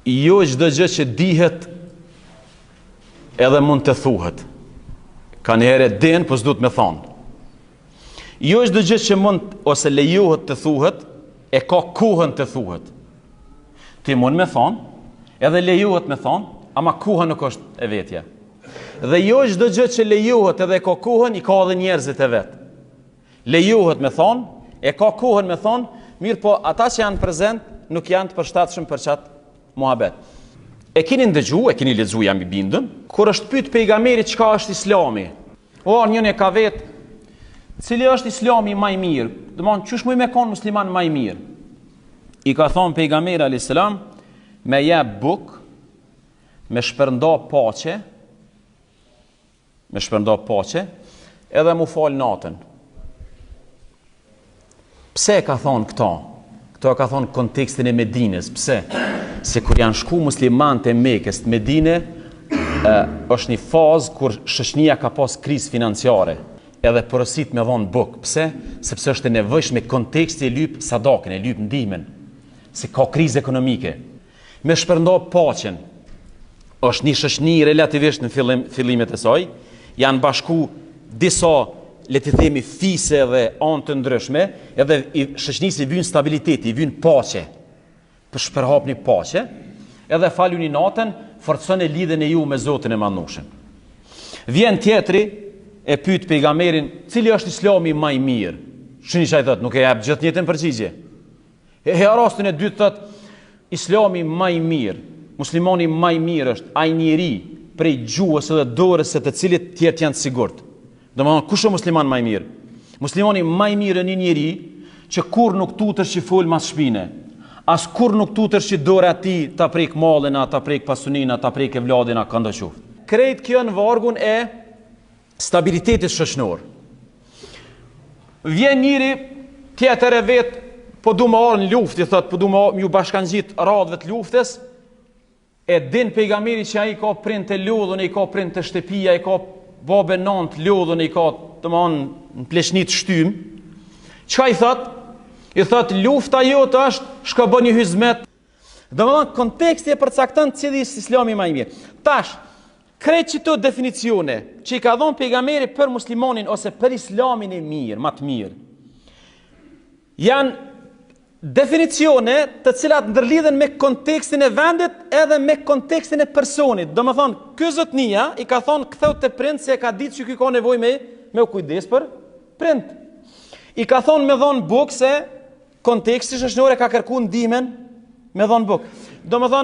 jo çdo gjë që dihet edhe mund të thuhet. Ka njëherë din, po s'duhet me thonë. Jo çdo gjë që mund ose lejohet të thuhet, e ka kohën të thuhet. Ti mund me thonë, edhe lejohet me thonë, ama koha nuk është e vetja. Dhe jo çdo gjë që lejohet edhe ka kohën, i ka edhe njerëzit e vet. Lejohet me thonë, e ka kohën me thonë, mirë po ata që janë prezent nuk janë të përshtatshëm për çat muhabet. E keni ndëgju, e keni lexuar, jam i bindën, kur është pyet pejgamberi çka është Islami. O, njëri ka vet, cili është Islami më i mirë? Domthon, çush më me kon musliman më i mirë? I ka thonë pejgamberi alayhis salam, me jep buk, me shpërnda paqe, edhe mu fal natën. Pse ka thonë këto? Këto ka thonë kontekstin e Medinës. Pse? Se kur janë shku muslimanët e Mekës në Medinë, është një fazë kur shoqënia ka pas krizë financiare, edhe porosit me dhonë buk. Pse? Sepse është e nevojshme konteksti e lyp sadakën, e lyp ndihmën, se ka krizë ekonomike. Me shpërnda paqen, është një shoqëni relativisht në fillimet e saj, janë bashku disa, le të themi, fise dhe anë të ndryshme, edhe shoqënisë i vyn stabiliteti, i vyn paqe, për shpërhap një paqe, edhe falu një natën, forcon e lidhen e ju me Zotin e Madhnushëm. Vjen tjetri, e pyet pejgamberin, cili është Islami më i mirë? Shini çaj thot, nuk e jap gjithë njëtën përgjigje. E rastin e dytë thot, Islami më i mirë, muslimani më i mirë është ai njeri prej gjuhës edhe dorës së të cilit tjerë janë të sigurt. Domethënë, kush është musliman më i mirë? Muslimani më i mirë është një njeri që kur nuk tutesh që fol mas shpine, as kur nuk tutesh që dora e tij ta prek mallin, ta prek pasuninë, ta prek vladin, ka ndoquf. Krejt kjo në vargun e stabilitetit shoqënor. Vjen njëri tjetër e vet, po du më arë në luftë, thot, po du më ju bashkangjit radhëve të luftës, e din pejgamberi që ai ka prind të lodhën, ai ka prind të shtëpia, ai ka babe nant lodhën, ai ka në pleshnit shtym. Çka i thot? I thot, lufta jote është shko bë një hizmet. Domethënë konteksti e përcakton cili është Islami më i mirë. Tash, krejt çto definicione që i ka dhënë pejgamberi për muslimonin ose për Islamin e mirë, më të mirë, janë definicione të cilat ndërlidhen me kontekstin e vendit edhe me kontekstin e personit. Domethënë, ky zotnia i ka thonë ktheu te prind se e ka ditë që ky ka nevojë me u kujdes për prind. I ka thonë me dhon buk se konteksti shoqëror e ka kërkuar ndihmën me dhon buk. Domethënë